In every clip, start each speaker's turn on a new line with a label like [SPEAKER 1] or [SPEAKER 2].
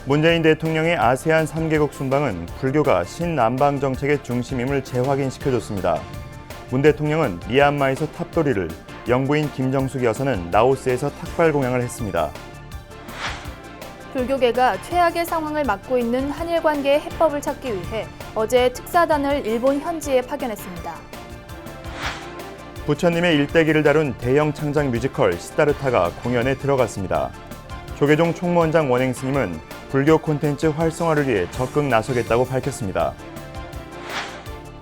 [SPEAKER 1] 문재인 대통령의 아세안 3개국 순방은 불교가 신남방 정책의 중심임을 재확인시켜줬습니다. 문 대통령은 미얀마에서 탑도리를, 영부인 김정숙 여사는 라오스에서 탁발 공양을 했습니다.
[SPEAKER 2] 불교계가 최악의 상황을 맞고 있는 한일 관계의 해법을 찾기 위해 어제 특사단을 일본 현지에 파견했습니다.
[SPEAKER 1] 부처님의 일대기를 다룬 대형 창작 뮤지컬 시다르타가 공연에 들어갔습니다. 조계종 총무원장 원행 스님은 불교 콘텐츠 활성화를 위해 적극 나서겠다고 밝혔습니다.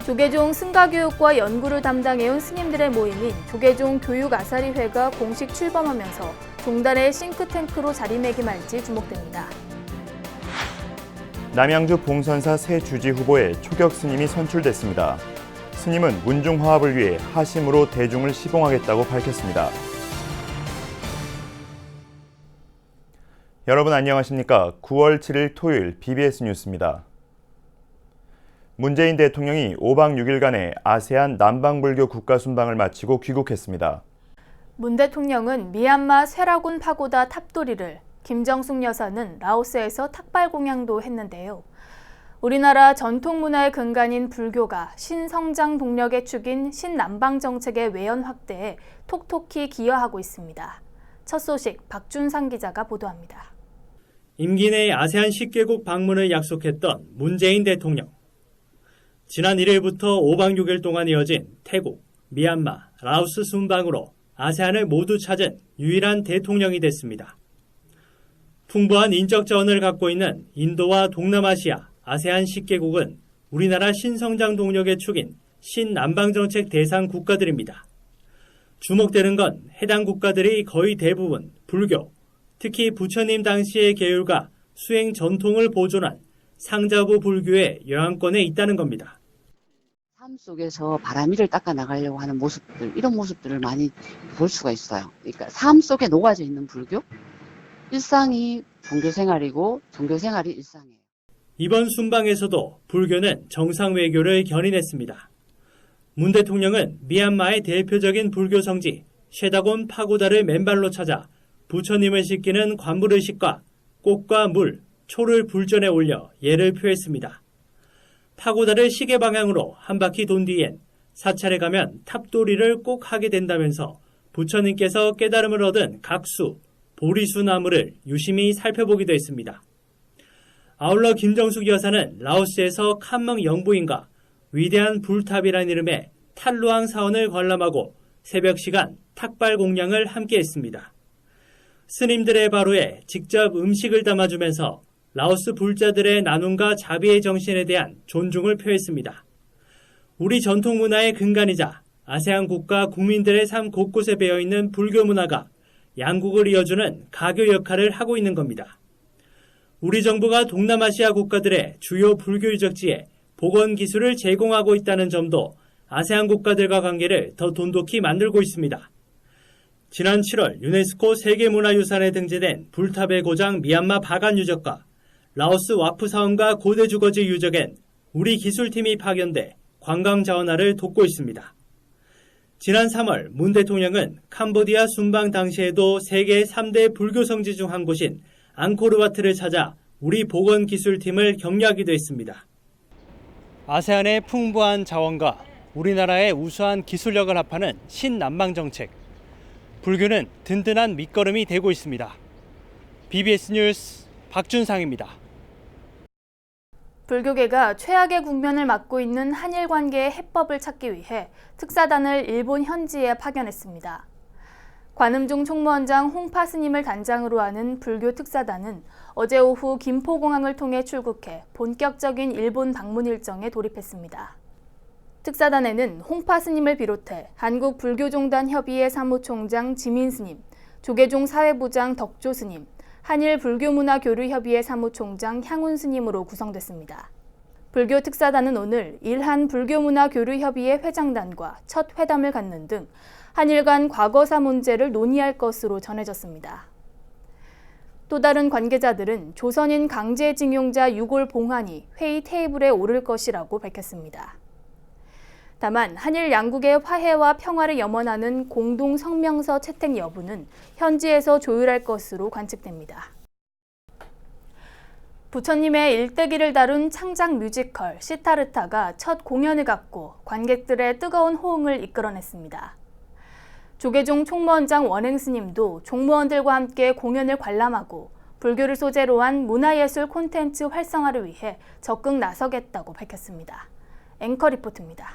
[SPEAKER 2] 조계종 승가교육과 연구를 담당해온 스님들의 모임인 조계종 교육아사리회가 공식 출범하면서 종단의 싱크탱크로 자리매김할지 주목됩니다.
[SPEAKER 1] 남양주 봉선사 새 주지 후보에 초격 스님이 선출됐습니다. 스님은 문중 화합을 위해 하심으로 대중을 시봉하겠다고 밝혔습니다. 여러분 안녕하십니까? 9월 7일 토요일 BBS 뉴스입니다. 문재인 대통령이 5박 6일간의 아세안 남방불교 국가순방을 마치고 귀국했습니다.
[SPEAKER 2] 문 대통령은 미얀마 쇠라군 파고다 탑도리를, 김정숙 여사는 라오스에서 탁발 공양도 했는데요. 우리나라 전통 문화의 근간인 불교가 신성장 동력의 축인 신남방 정책의 외연 확대에 톡톡히 기여하고 있습니다. 첫 소식 박준상 기자가 보도합니다.
[SPEAKER 3] 임기 내 아세안 10개국 방문을 약속했던 문재인 대통령. 지난 1일부터 5박 6일 동안 이어진 태국, 미얀마, 라오스 순방으로 아세안을 모두 찾은 유일한 대통령이 됐습니다. 풍부한 인적 자원을 갖고 있는 인도와 동남아시아, 아세안 10개국은 우리나라 신성장 동력의 축인 신남방정책 대상 국가들입니다. 주목되는 건 해당 국가들이 거의 대부분 불교, 특히 부처님 당시의 계율과 수행 전통을 보존한 상자부 불교의 영향권에 있다는 겁니다.
[SPEAKER 4] 삶 속에서 바람이를 닦아 나가려고 하는 모습들, 이런 모습들을 많이 볼 수가 있어요. 그러니까 삶 속에 녹아져 있는 불교, 일상이 종교 생활이고 종교 생활이 일상이에요.
[SPEAKER 3] 이번 순방에서도 불교는 정상 외교를 견인했습니다. 문 대통령은 미얀마의 대표적인 불교 성지 쉐다곤 파고다를 맨발로 찾아 부처님을 씻기는 관불의식과 꽃과 물, 초를 불전에 올려 예를 표했습니다. 파고다를 시계 방향으로 한 바퀴 돈 뒤엔 사찰에 가면 탑도리를 꼭 하게 된다면서 부처님께서 깨달음을 얻은 각수, 보리수 나무를 유심히 살펴보기도 했습니다. 아울러 김정숙 여사는 라오스에서 칸멍 영부인과 위대한 불탑이라는 이름의 탈루앙 사원을 관람하고 새벽 시간 탁발 공양을 함께했습니다. 스님들의 바로에 직접 음식을 담아주면서 라오스 불자들의 나눔과 자비의 정신에 대한 존중을 표했습니다. 우리 전통 문화의 근간이자 아세안 국가 국민들의 삶 곳곳에 배어있는 불교 문화가 양국을 이어주는 가교 역할을 하고 있는 겁니다. 우리 정부가 동남아시아 국가들의 주요 불교 유적지에 보건 기술을 제공하고 있다는 점도 아세안 국가들과 관계를 더 돈독히 만들고 있습니다. 지난 7월 유네스코 세계문화유산에 등재된 불탑의 고장 미얀마 바간 유적과 라오스 와프 사원과 고대 주거지 유적엔 우리 기술팀이 파견돼 관광 자원화를 돕고 있습니다. 지난 3월 문 대통령은 캄보디아 순방 당시에도 세계 3대 불교 성지 중 한 곳인 앙코르와트를 찾아 우리 보건기술팀을 격려하기도 했습니다. 아세안의 풍부한 자원과 우리나라의 우수한 기술력을 합하는 신남방 정책. 불교는 든든한 밑거름이 되고 있습니다. BBS 뉴스 박준상입니다.
[SPEAKER 2] 불교계가 최악의 국면을 맞고 있는 한일 관계의 해법을 찾기 위해 특사단을 일본 현지에 파견했습니다. 관음종 총무원장 홍파 스님을 단장으로 하는 불교 특사단은 어제 오후 김포공항을 통해 출국해 본격적인 일본 방문 일정에 돌입했습니다. 특사단에는 홍파 스님을 비롯해 한국불교종단협의회 사무총장 지민 스님, 조계종 사회부장 덕조 스님, 한일 불교문화교류협의회 사무총장 향운 스님으로 구성됐습니다. 불교 특사단은 오늘 일한 불교문화교류협의회 회장단과 첫 회담을 갖는 등 한일 간 과거사 문제를 논의할 것으로 전해졌습니다. 또 다른 관계자들은 조선인 강제징용자 유골 봉환이 회의 테이블에 오를 것이라고 밝혔습니다. 다만 한일 양국의 화해와 평화를 염원하는 공동 성명서 채택 여부는 현지에서 조율할 것으로 관측됩니다. 부처님의 일대기를 다룬 창작 뮤지컬 시타르타가 첫 공연을 갖고 관객들의 뜨거운 호응을 이끌어냈습니다. 조계종 총무원장 원행스님도 총무원들과 함께 공연을 관람하고 불교를 소재로 한 문화예술 콘텐츠 활성화를 위해 적극 나서겠다고 밝혔습니다. 앵커 리포트입니다.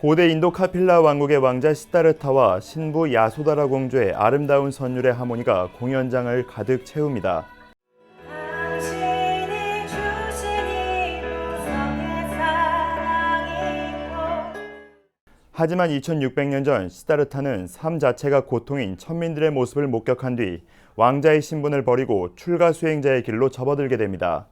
[SPEAKER 1] 고대 인도 카필라 왕국의 왕자 시타르타와 신부 야소다라 공주의 아름다운 선율의 하모니가 공연장을 가득 채웁니다. 하지만 2600년 전 시타르타는 삶 자체가 고통인 천민들의 모습을 목격한 뒤 왕자의 신분을 버리고 출가 수행자의 길로 접어들게 됩니다.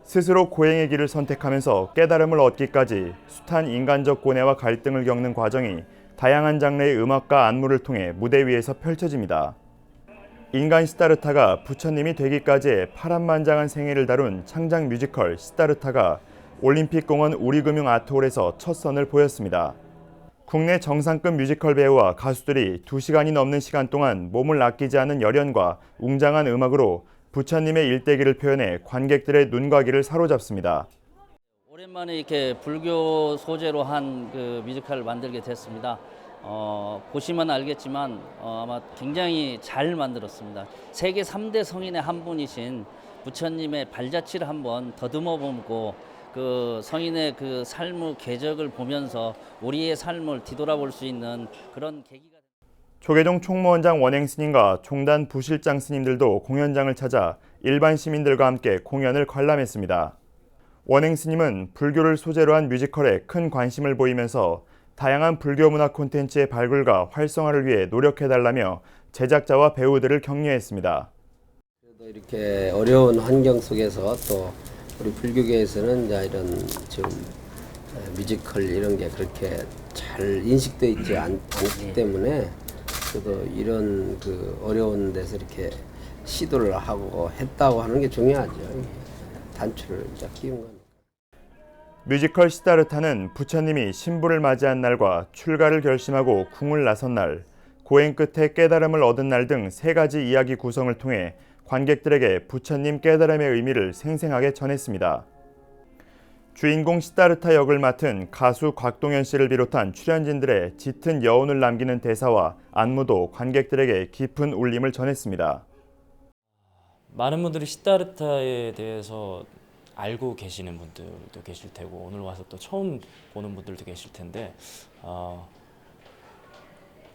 [SPEAKER 1] 스스로 고행의 길을 선택하면서 깨달음을 얻기까지 숱한 인간적 고뇌와 갈등을 겪는 과정이 다양한 장르의 음악과 안무를 통해 무대 위에서 펼쳐집니다. 인간 시타르타가 부처님이 되기까지의 파란만장한 생애를 다룬 창작 뮤지컬 시타르타가 올림픽공원 우리금융아트홀에서 첫 선을 보였습니다. 국내 정상급 뮤지컬 배우와 가수들이 2시간이 넘는 시간 동안 몸을 아끼지 않은 열연과 웅장한 음악으로 부처님의 일대기를 표현해 관객들의 눈과 귀를 사로잡습니다.
[SPEAKER 5] 오랜만에 이렇게 불교 소재로 한 그 뮤지컬을 만들게 됐습니다. 보시면 알겠지만 아마 굉장히 잘 만들었습니다. 세계 3대 성인의 한 분이신 부처님의 발자취를 한번 더듬어 보고 그 성인의 그 삶의 궤적을 보면서 우리의 삶을 뒤돌아볼 수 있는 그런 계기가 됩니다.
[SPEAKER 1] 조계종 총무원장 원행스님과 종단 부실장 스님들도 공연장을 찾아 일반 시민들과 함께 공연을 관람했습니다. 원행스님은 불교를 소재로 한 뮤지컬에 큰 관심을 보이면서 다양한 불교 문화 콘텐츠의 발굴과 활성화를 위해 노력해달라며 제작자와 배우들을 격려했습니다.
[SPEAKER 6] 그래도 이렇게 어려운 환경 속에서 또 우리 불교계에서는 이제 이런 지금 뮤지컬 이런 게 그렇게 잘 인식되어 있지 않기 때문에 그래도 이런 그 어려운 데서 이렇게 시도를 하고 했다고 하는 게 중요하죠. 단추를 이제 끼운 거니까.
[SPEAKER 1] 뮤지컬 시타르타는 부처님이 신부를 맞이한 날과 출가를 결심하고 궁을 나선 날, 고행 끝에 깨달음을 얻은 날 등 3가지 이야기 구성을 통해 관객들에게 부처님 깨달음의 의미를 생생하게 전했습니다. 주인공 시타르타 역을 맡은 가수 곽동현 씨를 비롯한 출연진들의 짙은 여운을 남기는 대사와 안무도 관객들에게 깊은 울림을 전했습니다.
[SPEAKER 7] 많은 분들이 시타르타에 대해서 알고 계시는 분들도 계실 테고 오늘 와서 또 처음 보는 분들도 계실 텐데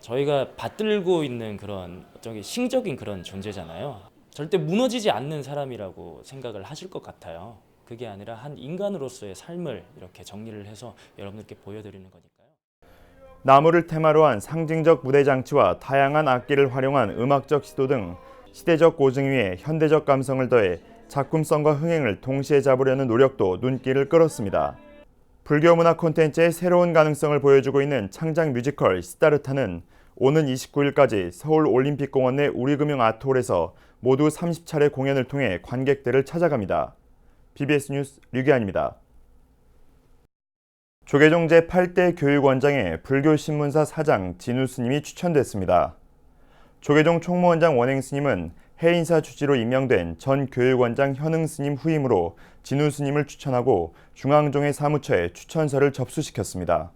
[SPEAKER 7] 저희가 받들고 있는 그런 신적인 그런 존재잖아요. 절대 무너지지 않는 사람이라고 생각을 하실 것 같아요. 그게 아니라 한 인간으로서의 삶을 이렇게 정리를 해서 여러분들께 보여드리는 거니까요.
[SPEAKER 1] 나무를 테마로 한 상징적 무대 장치와 다양한 악기를 활용한 음악적 시도 등 시대적 고증 위에 현대적 감성을 더해 작품성과 흥행을 동시에 잡으려는 노력도 눈길을 끌었습니다. 불교 문화 콘텐츠의 새로운 가능성을 보여주고 있는 창작 뮤지컬 시타르타는 오는 29일까지 서울 올림픽공원 내 우리금융아트홀에서 모두 30차례 공연을 통해 관객들을 찾아갑니다. BBS 뉴스 류기환입니다. 조계종 제8대 교육원장에 불교신문사 사장 진우 스님이 추천됐습니다. 조계종 총무원장 원행 스님은 해인사 주지로 임명된 전 교육원장 현흥 스님 후임으로 진우 스님을 추천하고 중앙종회 사무처에 추천서를 접수시켰습니다.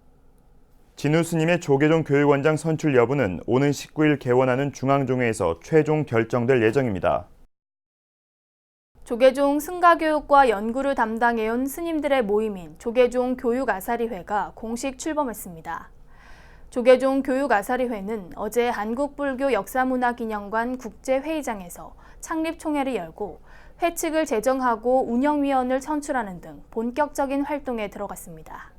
[SPEAKER 1] 진우 스님의 조계종 교육원장 선출 여부는 오는 19일 개원하는 중앙종회에서 최종 결정될 예정입니다.
[SPEAKER 2] 조계종 승가교육과 연구를 담당해온 스님들의 모임인 조계종 교육아사리회가 공식 출범했습니다. 조계종 교육아사리회는 어제 한국불교 역사문화기념관 국제회의장에서 창립총회를 열고 회칙을 제정하고 운영위원을 선출하는 등 본격적인 활동에 들어갔습니다.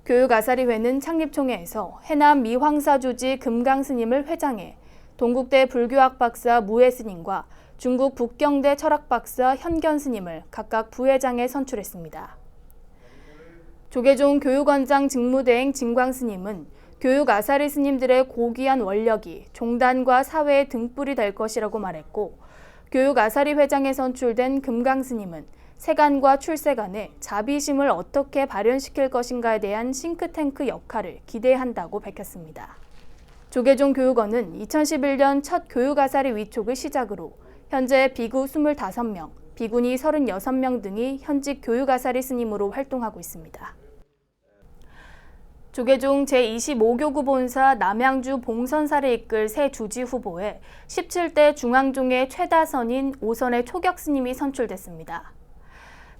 [SPEAKER 2] 교육아사리회는 창립총회에서 해남 미황사주지 금강스님을 회장해 동국대 불교학 박사 무해스님과 중국 북경대 철학박사 현견스님을 각각 부회장에 선출했습니다. 조계종 교육원장 직무대행 진광스님은 교육아사리 스님들의 고귀한 원력이 종단과 사회의 등불이 될 것이라고 말했고 교육아사리 회장에 선출된 금강스님은 세간과 출세간에 자비심을 어떻게 발현시킬 것인가에 대한 싱크탱크 역할을 기대한다고 밝혔습니다. 조계종 교육원은 2011년 첫 교육아사리 위촉을 시작으로 현재 비구 25명, 비구니 36명 등이 현직 교육아사리 스님으로 활동하고 있습니다. 조계종 제25교구 본사 남양주 봉선사를 이끌 새 주지 후보에 17대 중앙종의 최다선인 5선의 초격 스님이 선출됐습니다.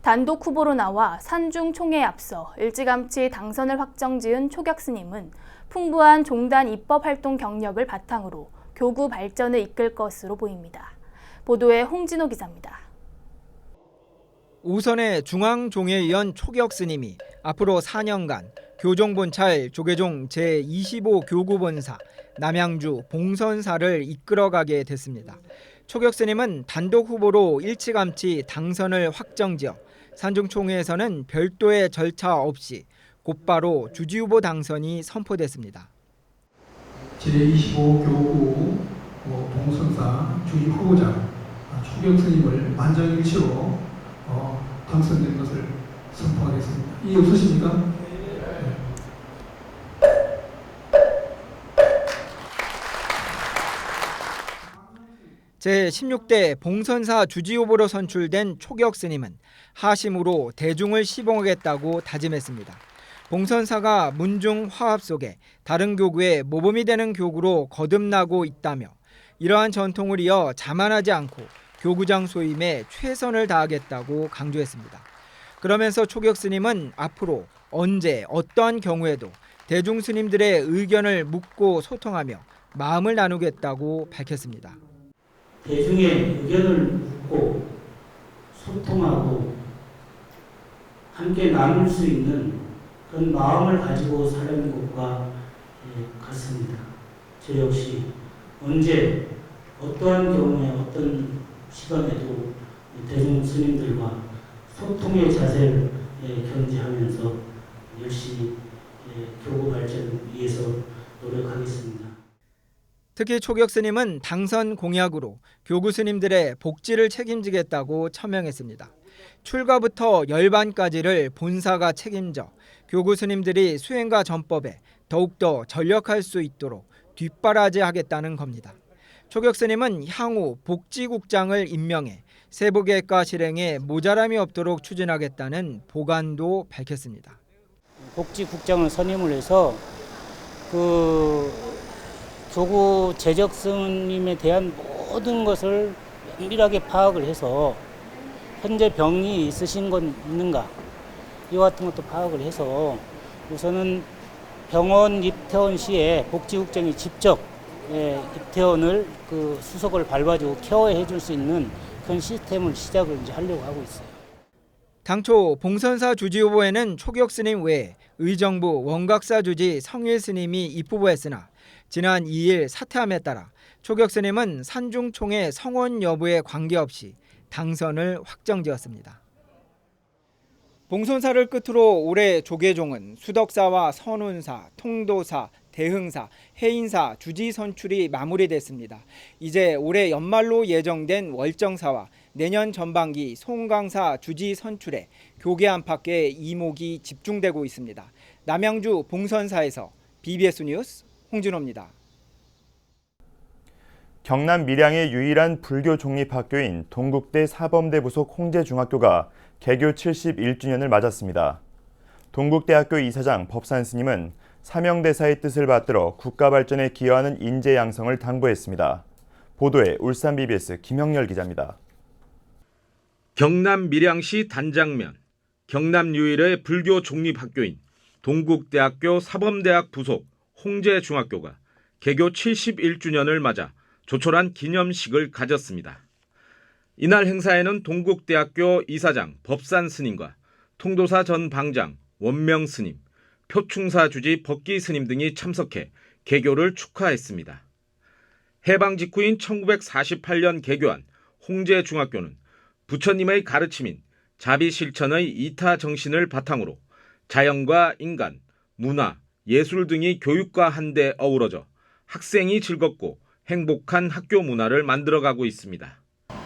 [SPEAKER 2] 단독 후보로 나와 산중 총회에 앞서 일찌감치 당선을 확정지은 초격 스님은 풍부한 종단 입법 활동 경력을 바탕으로 교구 발전을 이끌 것으로 보입니다. 보도에 홍진호 기자입니다.
[SPEAKER 8] 5선의 중앙종회위원 초격 스님이 앞으로 4년간 교종본찰 조계종 제25교구본사 남양주 봉선사를 이끌어가게 됐습니다. 초격 스님은 단독 후보로 일찌감치 당선을 확정지어 산중총회에서는 별도의 절차 없이 곧바로 주지후보 당선이 선포됐습니다.
[SPEAKER 9] 제25교구 봉선사 주지 후보자 초격 스님을 만장일치로 당선된 것을 선포하겠습니다. 이해 없으십니까?
[SPEAKER 8] 제16대 봉선사 주지후보로 선출된 초격 스님은 하심으로 대중을 시봉하겠다고 다짐했습니다. 봉선사가 문중 화합 속에 다른 교구의 모범이 되는 교구로 거듭나고 있다며 이러한 전통을 이어 자만하지 않고 교구장 소임에 최선을 다하겠다고 강조했습니다. 그러면서 초격 스님은 앞으로 언제 어떠한 경우에도 대중 스님들의 의견을 묻고 소통하며 마음을 나누겠다고 밝혔습니다.
[SPEAKER 10] 대중의 의견을 묻고 소통하고 함께 나눌 수 있는 그런 마음을 가지고 사는 것과 같습니다. 저 역시 언제 어떠한 경우에 어떤 시간에도 대중 스님들과 소통의 자세를 견지하면서 열심히 교구 발전을 위해서 노력하겠습니다.
[SPEAKER 8] 특히 초격 스님은 당선 공약으로 교구 스님들의 복지를 책임지겠다고 처명했습니다. 출가부터 열반까지를 본사가 책임져 교구 스님들이 수행과 전법에 더욱더 전력할 수 있도록 뒷바라지하겠다는 겁니다. 초격 스님은 향후 복지국장을 임명해 세부계획과 실행에 모자람이 없도록 추진하겠다는 보관도 밝혔습니다.
[SPEAKER 10] 복지국장을 선임을 해서 교구 재적 스님에 대한 모든 것을 면밀하게 파악을 해서 현재 병이 있으신 건 있는가 이와 같은 것도 파악을 해서 우선은 병원 입퇴원 시에 복지국장이 직접 입퇴원을 수속을 밟아주고 케어해 줄 수 있는 그런 시스템을 시작을 이제 하려고 하고 있어요.
[SPEAKER 8] 당초 봉선사 주지 후보에는 초격 스님 외에 의정부 원각사 주지 성일 스님이 입후보했으나 지난 2일 사퇴함에 따라 초격 스님은 산중총회 성원 여부에 관계없이 당선을 확정지었습니다. 봉선사를 끝으로 올해 조계종은 수덕사와 선운사, 통도사, 대흥사, 해인사 주지 선출이 마무리됐습니다. 이제 올해 연말로 예정된 월정사와 내년 전반기 송강사 주지 선출에 교계 안팎의 이목이 집중되고 있습니다. 남양주 봉선사에서 BBS 뉴스 홍진호입니다.
[SPEAKER 1] 경남 밀양의 유일한 불교 종립학교인 동국대 사범대 부속 홍제중학교가 개교 71주년을 맞았습니다. 동국대학교 이사장 법산 스님은 사명대사의 뜻을 받들어 국가 발전에 기여하는 인재 양성을 당부했습니다. 보도에 울산 BBS 김형렬 기자입니다.
[SPEAKER 11] 경남 밀양시 단장면, 경남 유일의 불교 종립학교인 동국대학교 사범대학 부속 홍제중학교가 개교 71주년을 맞아 조촐한 기념식을 가졌습니다. 이날 행사에는 동국대학교 이사장 법산 스님과 통도사 전 방장 원명 스님, 표충사 주지 법기 스님 등이 참석해 개교를 축하했습니다. 해방 직후인 1948년 개교한 홍제중학교는 부처님의 가르침인 자비실천의 이타 정신을 바탕으로 자연과 인간, 문화, 예술 등이 교육과 한데 어우러져 학생이 즐겁고 행복한 학교 문화를 만들어가고 있습니다.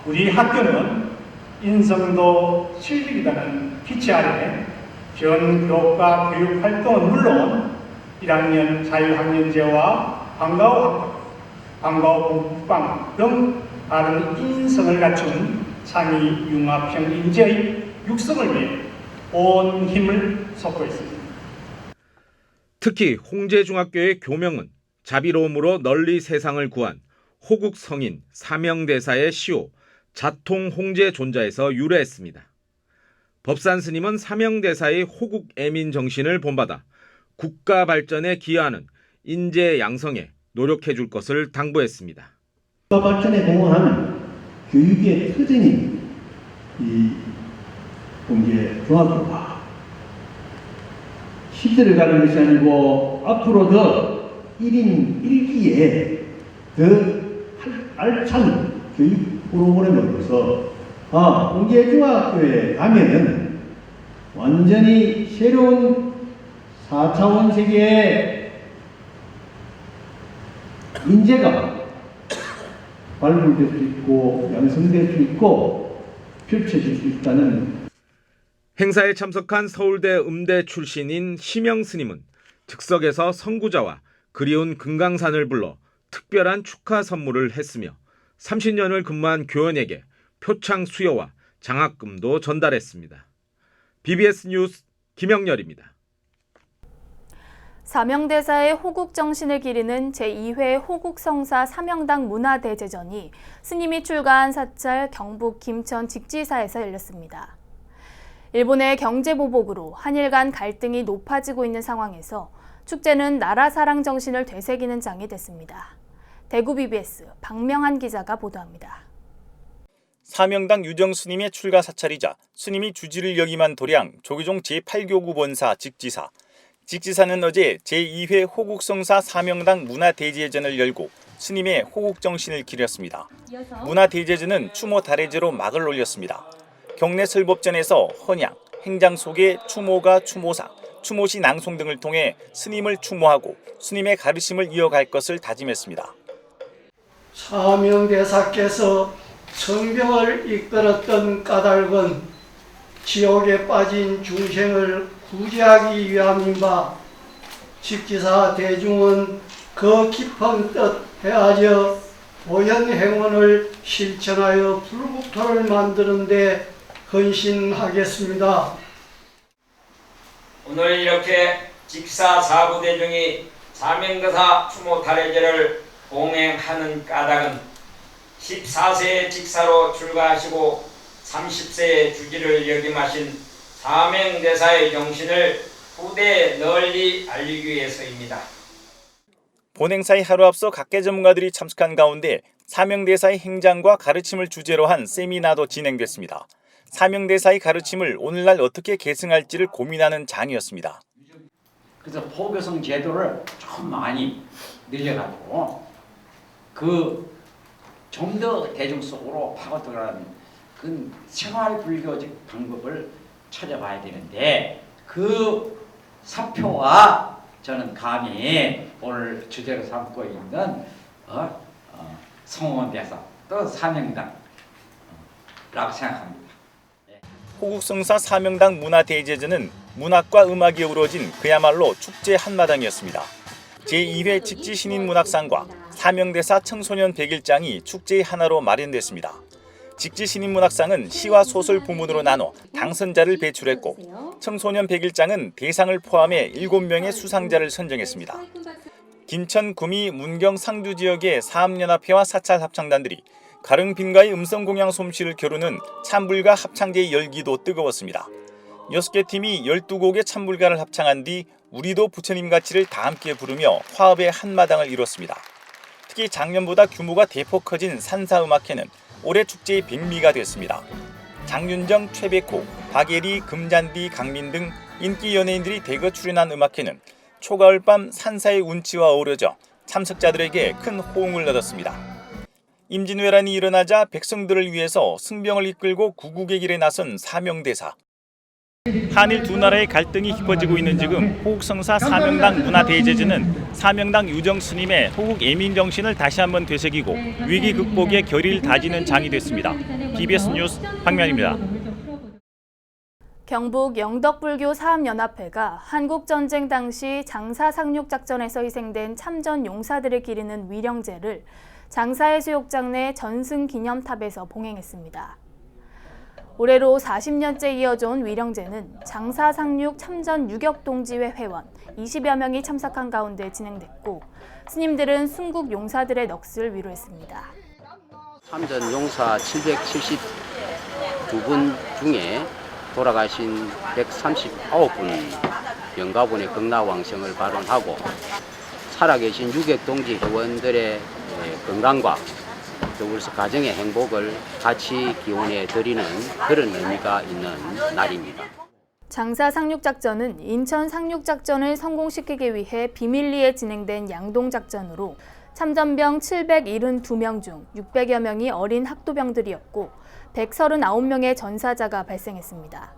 [SPEAKER 12] 우리 학교는 인성도 실직이라는 기치 아래 변교과 교육활동은 물론 1학년 자유학년제와 방과후 공부방 등 다른 인성을 갖춘 창의 융합형 인재의 육성을 위해 온 힘을 쏟고 있습니다.
[SPEAKER 11] 특히 홍제중학교의 교명은 자비로움으로 널리 세상을 구한 호국 성인 사명대사의 시호 자통 홍제존자에서 유래했습니다. 법산 스님은 사명대사의 호국 애민 정신을 본받아 국가 발전에 기여하는 인재 양성에 노력해 줄 것을 당부했습니다.
[SPEAKER 13] 국가 발전에 공헌하는 교육의 터전인 이 홍제중학교가 시대를 가는 것이 아니고 앞으로 더 1인 1기에 더 알찬 교육 프로그램으로서 홍제중학교에 가면은 완전히 새로운 4차원 세계의 인재가 발굴될 수 있고 양성될 수 있고 펼쳐질 수 있다는.
[SPEAKER 11] 행사에 참석한 서울대 음대 출신인 심영 스님은 즉석에서 선구자와 그리운 금강산을 불러 특별한 축하 선물을 했으며 30년을 근무한 교원에게 표창 수여와 장학금도 전달했습니다. BBS 뉴스 김영렬입니다.
[SPEAKER 2] 사명대사의 호국 정신을 기리는 제2회 호국성사 사명당 문화대제전이 스님이 출가한 사찰 경북 김천 직지사에서 열렸습니다. 일본의 경제보복으로 한일 간 갈등이 높아지고 있는 상황에서 축제는 나라 사랑 정신을 되새기는 장이 됐습니다. 대구 BBS 박명한 기자가 보도합니다.
[SPEAKER 14] 사명당 유정 스님의 출가 사찰이자 스님이 주지를 역임한 도량 조계종 제8교구 본사 직지사. 직지사는 어제 제2회 호국성사 사명당 문화대제전을 열고 스님의 호국 정신을 기렸습니다. 문화대제전은 추모 달해제로 막을 올렸습니다. 경내 설법전에서 헌양, 행장 속의 추모가 추모사, 추모시 낭송 등을 통해 스님을 추모하고 스님의 가르침을 이어갈 것을 다짐했습니다.
[SPEAKER 15] 사명대사께서 성경을 이끌었던 까닭은 지옥에 빠진 중생을 구제하기 위함인 바 직지사 대중은 그 깊은 뜻 헤아려 보현행원을 실천하여 불국토를 만드는 데 헌신하겠습니다.
[SPEAKER 16] 오늘 이렇게 직사 사부대중이 사명대사 추모 달해제를 봉행하는 까닭은 14세의 직사로 출가하시고 30세의 주지를 역임하신 사명대사의 정신을 후대에 널리 알리기 위해서입니다.
[SPEAKER 14] 본행사의 하루 앞서 각계 전문가들이 참석한 가운데 사명대사의 행장과 가르침을 주제로 한 세미나도 진행됐습니다. 사명대사의 가르침을 오늘날 어떻게 계승할지를 고민하는 장이었습니다.
[SPEAKER 17] 그래서 포교성 제도를 좀 많이 늘려가지고 좀 더 대중 속으로 파고들어가는 그 생활불교적 방법을 찾아봐야 되는데 그 사표와 저는 감히 오늘 주제로 삼고 있는 성원대사 또 사명당라고 생각합니다.
[SPEAKER 14] 호국성사 사명당 문화대제전은 문학과 음악이 어우러진 그야말로 축제 한마당이었습니다. 제2회 직지신인문학상과 사명대사 청소년 100일장이 축제의 하나로 마련됐습니다. 직지신인문학상은 시와 소설 부문으로 나눠 당선자를 배출했고 청소년 100일장은 대상을 포함해 7명의 수상자를 선정했습니다. 김천, 구미, 문경, 상주 지역의 사업연합회와 사찰 합창단들이 가릉빈과의 음성공양 솜씨를 겨루는 찬불가 합창제의 열기도 뜨거웠습니다. 6개 팀이 12곡의 찬불가를 합창한 뒤 우리도 부처님 가치를 다 함께 부르며 화합의 한마당을 이뤘습니다. 특히 작년보다 규모가 대폭 커진 산사음악회는 올해 축제의 백미가 됐습니다. 장윤정, 최백호, 박예리, 금잔디, 강민 등 인기 연예인들이 대거 출연한 음악회는 초가을 밤 산사의 운치와 어우러져 참석자들에게 큰 호응을 얻었습니다. 임진왜란이 일어나자 백성들을 위해서 승병을 이끌고 구국의 길에 나선 사명대사. 한일 두 나라의 갈등이 깊어지고 있는 지금 호국성사 사명당 문화대제주는 사명당 유정 스님의 호국 예민 정신을 다시 한번 되새기고 위기 극복의 결의를 다지는 장이 됐습니다. BBS 뉴스 박면입니다.
[SPEAKER 2] 경북 영덕불교 사업연합회가 한국전쟁 당시 장사 상륙작전에서 희생된 참전 용사들을 기리는 위령제를 장사해수욕장 내 전승기념탑에서 봉행했습니다. 올해로 40년째 이어져 온 위령제는 장사 상륙 참전 유격동지회 회원 20여 명이 참석한 가운데 진행됐고 스님들은 순국 용사들의 넋을 위로했습니다.
[SPEAKER 6] 참전 용사 772분 중에 돌아가신 139분 영가분의 극락왕성을 발언하고 살아계신 유격동지 회원들의 건강과 더불어서 가정의 행복을 같이 기원해 드리는 그런 의미가 있는 날입니다.
[SPEAKER 2] 장사 상륙작전은 인천 상륙작전을 성공시키기 위해 비밀리에 진행된 양동작전으로 참전병 772명 중 600여 명이 어린 학도병들이었고 139명의 전사자가 발생했습니다.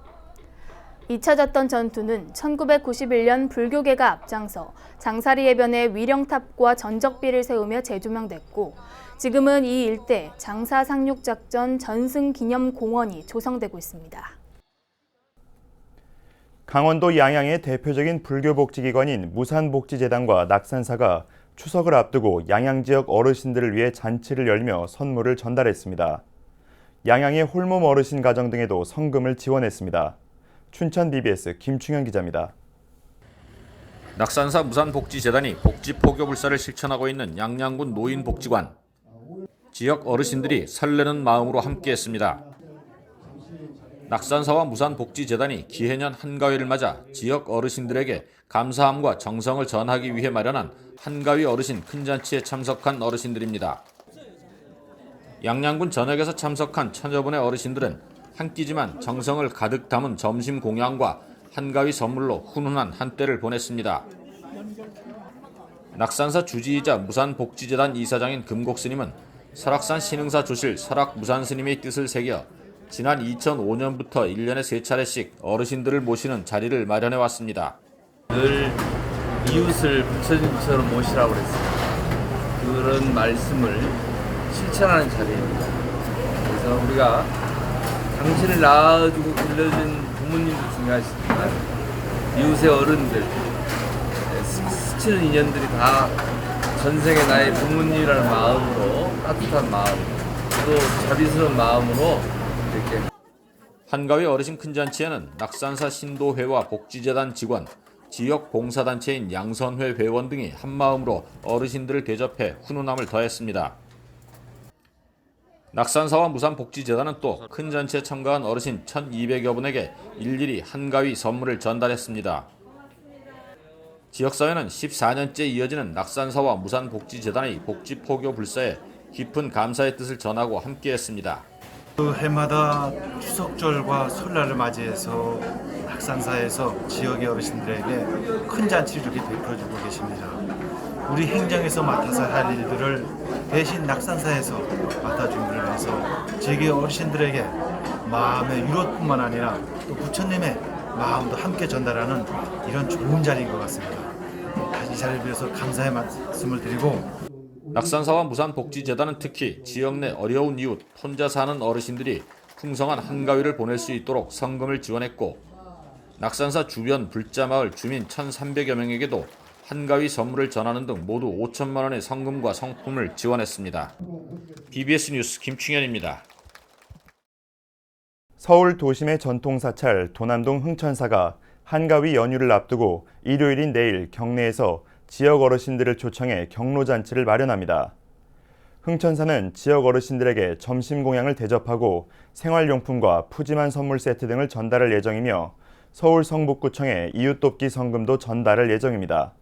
[SPEAKER 2] 잊혀졌던 전투는 1991년 불교계가 앞장서 장사리 해변에 위령탑과 전적비를 세우며 재조명됐고 지금은 이 일대 장사 상륙작전 전승기념공원이 조성되고 있습니다.
[SPEAKER 1] 강원도 양양의 대표적인 불교복지기관인 무산복지재단과 낙산사가 추석을 앞두고 양양 지역 어르신들을 위해 잔치를 열며 선물을 전달했습니다. 양양의 홀몸 어르신 가정 등에도 성금을 지원했습니다. 춘천 BBS 김충현 기자입니다.
[SPEAKER 11] 낙산사 무산복지재단이 복지포교불사를 실천하고 있는 양양군 노인복지관. 지역 어르신들이 설레는 마음으로 함께했습니다. 낙산사와 무산복지재단이 기해년 한가위를 맞아 지역 어르신들에게 감사함과 정성을 전하기 위해 마련한 한가위 어르신 큰잔치에 참석한 어르신들입니다. 양양군 전역에서 참석한 천여 분의 어르신들은 한 끼지만 정성을 가득 담은 점심 공양과 한가위 선물로 훈훈한 한때를 보냈습니다. 낙산사 주지이자 무산복지재단 이사장인 금곡스님은 설악산 신흥사 조실 설악무산스님의 뜻을 새겨 지난 2005년부터 1년에 3차례씩 어르신들을 모시는 자리를 마련해왔습니다.
[SPEAKER 18] 늘 이웃을 부처님처럼 모시라고 그랬습니다. 그런 말씀을 실천하는 자리입니다. 그래서 우리가 당신을 낳아주고 길러준 부모님도 중요하시지만 이웃의 어른들, 스치는 인연들이 다 전생의 나의 부모님이라는 마음으로 따뜻한 마음, 또 자비스러운 마음으로 이렇게
[SPEAKER 11] 한가위 어르신 큰잔치에는 낙산사 신도회와 복지재단 직원, 지역 봉사단체인 양선회 회원 등이 한마음으로 어르신들을 대접해 훈훈함을 더했습니다. 낙산사와 무산복지재단은 또 큰 잔치에 참가한 어르신 1,200여 분에게 일일이 한가위 선물을 전달했습니다. 지역사회는 14년째 이어지는 낙산사와 무산복지재단의 복지포교불사에 깊은 감사의 뜻을 전하고 함께했습니다.
[SPEAKER 19] 그 해마다 추석절과 설날을 맞이해서 낙산사에서 지역의 어르신들에게 큰 잔치를 이렇게 베풀어주고 계십니다. 우리 행정에서 맡아서 할 일들을 대신 낙산사에서 맡아줌으로 해서 지역의 어르신들에게 마음의 위로뿐만 아니라 또 부처님의 마음도 함께 전달하는 이런 좋은 자리인 것 같습니다. 다시 이 자리를 빌어서 감사의 말씀을 드리고
[SPEAKER 11] 낙산사와 무산복지재단은 특히 지역 내 어려운 이웃, 혼자 사는 어르신들이 풍성한 한가위를 보낼 수 있도록 성금을 지원했고 낙산사 주변 불자마을 주민 1,300여 명에게도 한가위 선물을 전하는 등 모두 5천만 원의 성금과 성품을 지원했습니다. BBS 뉴스 김충현입니다.
[SPEAKER 1] 서울 도심의 전통사찰 도남동 흥천사가 한가위 연휴를 앞두고 일요일인 내일 경내에서 지역 어르신들을 초청해 경로잔치를 마련합니다. 흥천사는 지역 어르신들에게 점심 공양을 대접하고 생활용품과 푸짐한 선물 세트 등을 전달할 예정이며 서울 성북구청에 이웃돕기 성금도 전달할 예정입니다.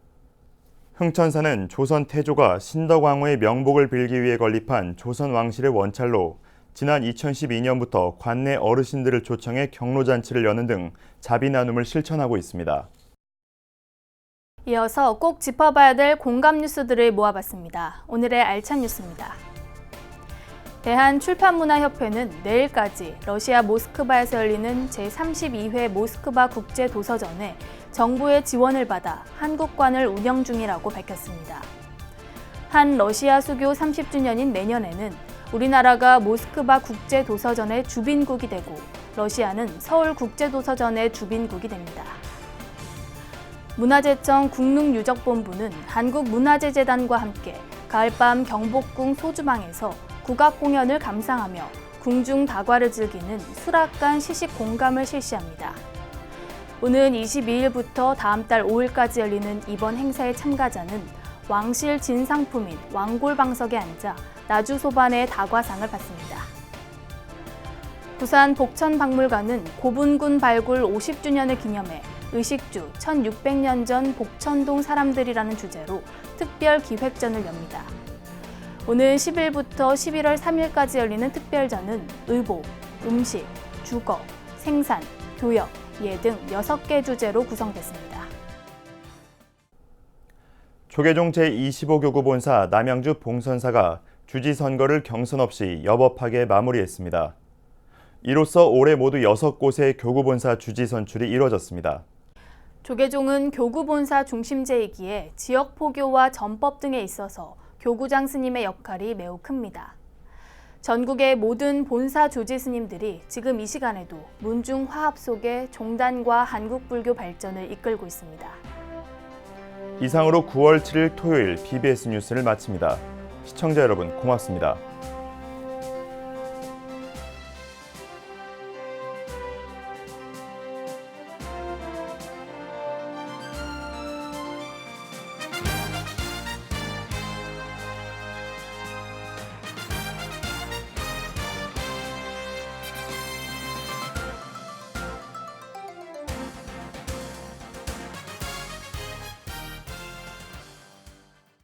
[SPEAKER 1] 흥천사는 조선 태조가 신덕왕후의 명복을 빌기 위해 건립한 조선 왕실의 원찰로 지난 2012년부터 관내 어르신들을 초청해 경로잔치를 여는 등 자비 나눔을 실천하고 있습니다.
[SPEAKER 2] 이어서 꼭 짚어봐야 될 공감 뉴스들을 모아봤습니다. 오늘의 알찬 뉴스입니다. 대한출판문화협회는 내일까지 러시아 모스크바에서 열리는 제32회 모스크바 국제도서전에 정부의 지원을 받아 한국관을 운영 중이라고 밝혔습니다. 한 러시아 수교 30주년인 내년에는 우리나라가 모스크바 국제도서전의 주빈국이 되고 러시아는 서울 국제도서전의 주빈국이 됩니다. 문화재청 국립유적본부는 한국문화재재단과 함께 가을밤 경복궁 소주방에서 국악 공연을 감상하며 궁중 다과를 즐기는 수락관 시식 공감을 실시합니다. 오는 22일부터 다음 달 5일까지 열리는 이번 행사의 참가자는 왕실 진상품인 왕골방석에 앉아 나주소반의 다과상을 받습니다. 부산 복천박물관은 고분군 발굴 50주년을 기념해 의식주 1600년 전 복천동 사람들이라는 주제로 특별 기획전을 엽니다. 오늘 10일부터 11월 3일까지 열리는 특별전은 의복, 음식, 주거, 생산, 교역, 예 등 6개 주제로 구성됐습니다.
[SPEAKER 1] 조계종 제25교구 본사 남양주 봉선사가 주지 선거를 경선 없이 여법하게 마무리했습니다. 이로써 올해 모두 6곳의 교구 본사 주지 선출이 이뤄졌습니다.
[SPEAKER 2] 조계종은 교구 본사 중심제이기에 지역 포교와 전법 등에 있어서 교구장 스님의 역할이 매우 큽니다. 전국의 모든 본사 주지 스님들이 지금 이 시간에도 문중 화합 속에 종단과 한국불교 발전을 이끌고 있습니다.
[SPEAKER 1] 이상으로 9월 7일 토요일 BBS 뉴스를 마칩니다. 시청자 여러분 고맙습니다.